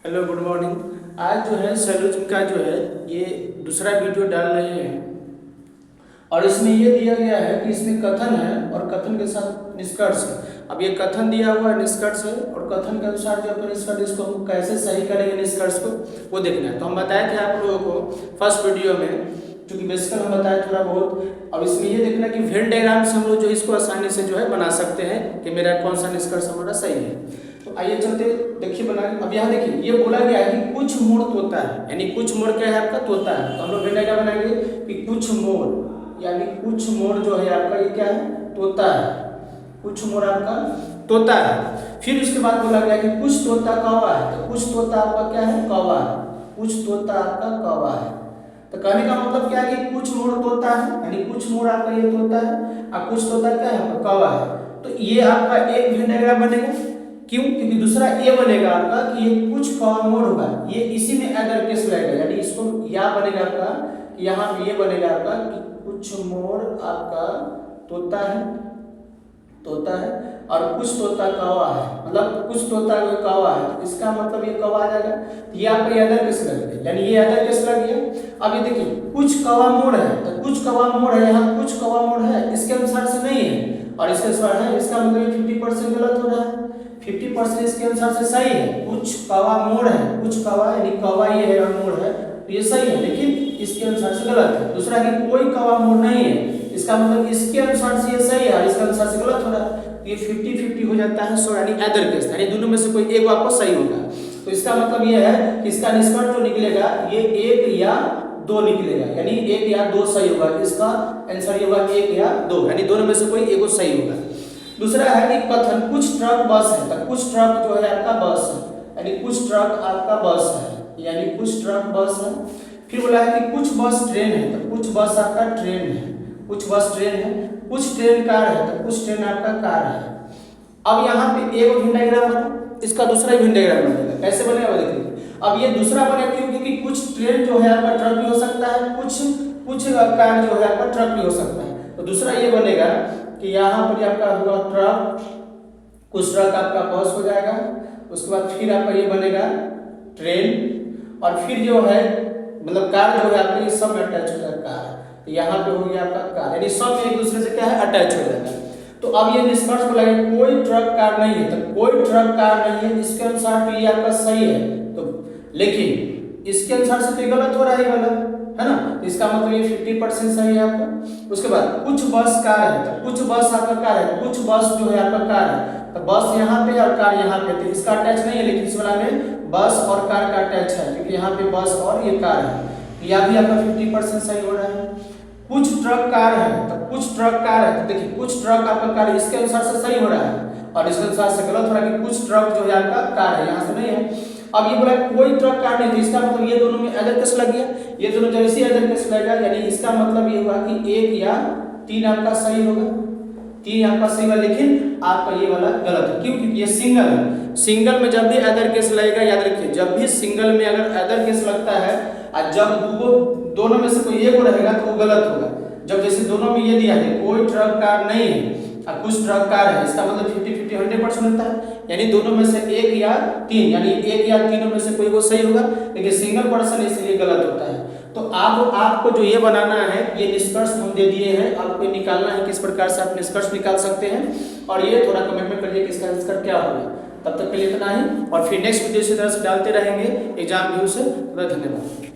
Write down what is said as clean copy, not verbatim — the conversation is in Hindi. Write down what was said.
Hello good morning. आज जो है सैलूट का जो है ये दूसरा वीडियो डाल रहे हैं और इसमें ये दिया गया है कि इसमें कथन है और कथन के साथ निष्कर्ष है। अब ये कथन दिया हुआ है, निष्कर्ष है और कथन के अनुसार जो अपना निष्कर्ष इसको हम कैसे सही करेंगे निष्कर्ष को वो देखना है। तो हम बताए थे आप लोगों को फर्स्ट वीडियो में, क्योंकि बेसिकल हम बताए थोड़ा बहुत। अब इसमें ये देखना कि वेन डायग्राम से हम लोग जो इसको आसानी से जो है बना सकते हैं कि मेरा कौन सा निष्कर्ष हमारा सही है। तो आइए चलते देखिए बना। अब यहाँ देखिए ये बोला गया है कि कुछ मोड़ तोता है, यानी कुछ मोड़ क्या है आपका तोता है। तो हम लोग वेन डायग्राम बनाएंगे कि कुछ मोड़, यानी कुछ मोड़ जो है आपका ये क्या है, तोता है। कुछ मोड़ आपका तोता है। फिर उसके बाद बोला गया कि कुछ तोता कौवा है। तो कुछ तोता आपका क्या है, कौवा है। कुछ तोता आपका कौवा है। तो कहने का मतलब क्या है कि कुछ मोड़ तोता है, यानी कुछ मोड़ आपका ये तोता है और कुछ तोता क्या है, कौवा है। तो ये आपका एक वेन डायग्राम बनेगा। क्यों? क्योंकि दूसरा ये बनेगा आपका कि ये कुछ कौवा मोड़ होगा, ये इसी में अदर केस रहेगा, यानी इसको या बनेगा आपका कि यहाँ पे ये बनेगा आपका कि कुछ मोड़ आपका तोता है, तोता है और कुछ तोता कौवा है, मतलब कुछ तोता कौवा है। तो इसका मतलब ये कौवा आ जाएगा। ये आपका ये अदर केस लग गया, यानी ये अदर केस लग गया। अब ये देखिए कुछ कौवा मोड़ है, तो कुछ कौवा मोड़ है, यहाँ कुछ कौवा मोड़ है, इसके अनुसार से नहीं है और इसके अनुसार है। इसका मतलब 50% गलत हो रहा है, 50% इसके अनुसार से सही है। कुछ कौवा मोड़ है, कुछ कौवा यानी कौवा ये है और मोड़ है, तो ये सही है, लेकिन इसके अनुसार से गलत है। दूसरा कि कोई कौवा मोड़ नहीं है, इसका मतलब इसके अनुसार से ये सही है और इसके अनुसार से गलत हो रहा है। तो ये 50-50 हो जाता है। सो यानी अदर केस, यानी दोनों में से कोई एक आपको सही होगा। तो इसका मतलब ये है कि इसका निष्कर्ष जो निकलेगा ये एक या दो निकलेगा, यानी एक या दो सही होगा। इसका आंसर ये होगा एक या दो, यानी दोनों में से कोई एक सही होगा। दूसरा है कि कथन कुछ ट्रक बस है। तो कुछ ट्रक जो है आपका बस है, यानी कुछ ट्रक आपका बस है, यानी कुछ ट्रक बस है। फिर बोला है कि कुछ बस ट्रेन है। तो कुछ बस आपका ट्रेन है, कुछ बस ट्रेन है। कुछ ट्रेन कार है, तो कुछ ट्रेन आपका कार है। अब यहाँ पे एक वेन डायग्राम बना, इसका दूसरा वेन डायग्राम बनेगा। कैसे बनेगा देखिए। अब ये दूसरा बनेगा क्योंकि कुछ ट्रेन जो है आपका ट्रक भी हो सकता है, कुछ कार जो है आपका ट्रक भी हो सकता है। तो दूसरा ये बनेगा कि यहाँ पर आपका होगा ट्रक, कुछ ट्रक आपका बस हो जाएगा। उसके बाद फिर आपका ये बनेगा ट्रेन और फिर जो है मतलब कार जो है आपके सब में अटैच हो जाएगा कार। तो यहाँ पे हो गया आपका कार, यानी सब एक दूसरे से क्या है, अटैच हो जाएगा। तो अब ये निष्कर्ष बोला कि कोई ट्रक कार नहीं है। तो कोई ट्रक कार नहीं है, इसके अनुसार तो ये आपका सही है। तो लेकिन इसके अनुसार से तो गलत हो रहा है वाला, है ना। तो इसका मतलब ये 50% सही है आपका। उसके बाद कुछ बस कार है। तो कुछ बस आपका कार है, कुछ बस जो है आपका कार है। तो बस यहाँ पे और कार यहाँ पे, तो इसका अटैच नहीं है, लेकिन इस वाला में बस और कार का अटैच है, क्योंकि यहाँ पे बस और ये कार है। यह भी आपका 50% सही हो रहा है। कुछ ट्रक कार है। तो कुछ ट्रक कार है। तो देखिए कुछ ट्रक आपका कार इसके अनुसार से सही हो रहा है और इसके अनुसार से गलत हो रहा है कि कुछ ट्रक जो है आपका कार है, यहाँ से नहीं है। अब ये बोला कोई ट्रक कार नहीं, तो इसका मतलब ये दोनों में अदर केस लग गया। ये दोनों जब इसी अदर केस लगेगा, यानी इसका मतलब ये हुआ कि एक या तीन आपका सही होगा, तीन आपका सही होगा, लेकिन आपका ये वाला गलत है। क्यों? क्योंकि ये सिंगल है। सिंगल में जब भी अदर केस लगेगा, याद रखिए जब भी सिंगल में अगर अदर केस लगता है और जब दोनों में से कोई एक रहेगा तो वो गलत होगा। जब जैसे दोनों में ये दिया है कोई ट्रक कार नहीं है और कुछ ट्रक कार है, इसका मतलब 50-50 100% होता है, यानी दोनों में से एक या तीन, यानी एक या तीनों में से कोई वो सही होगा, लेकिन सिंगल पर्सन इसलिए गलत होता है। तो आपको जो ये बनाना है, ये निष्कर्ष हम दे दिए हैं, आपको निकालना है किस प्रकार से आप निष्कर्ष निकाल सकते हैं। और ये थोड़ा कमेंट में करिए कि इसका आंसर क्या होगा। तब तक के लिए इतना ही, और फिर नेक्स्ट वीडियो इसी तरह से डालते रहेंगे एग्जाम व्यू से। धन्यवाद।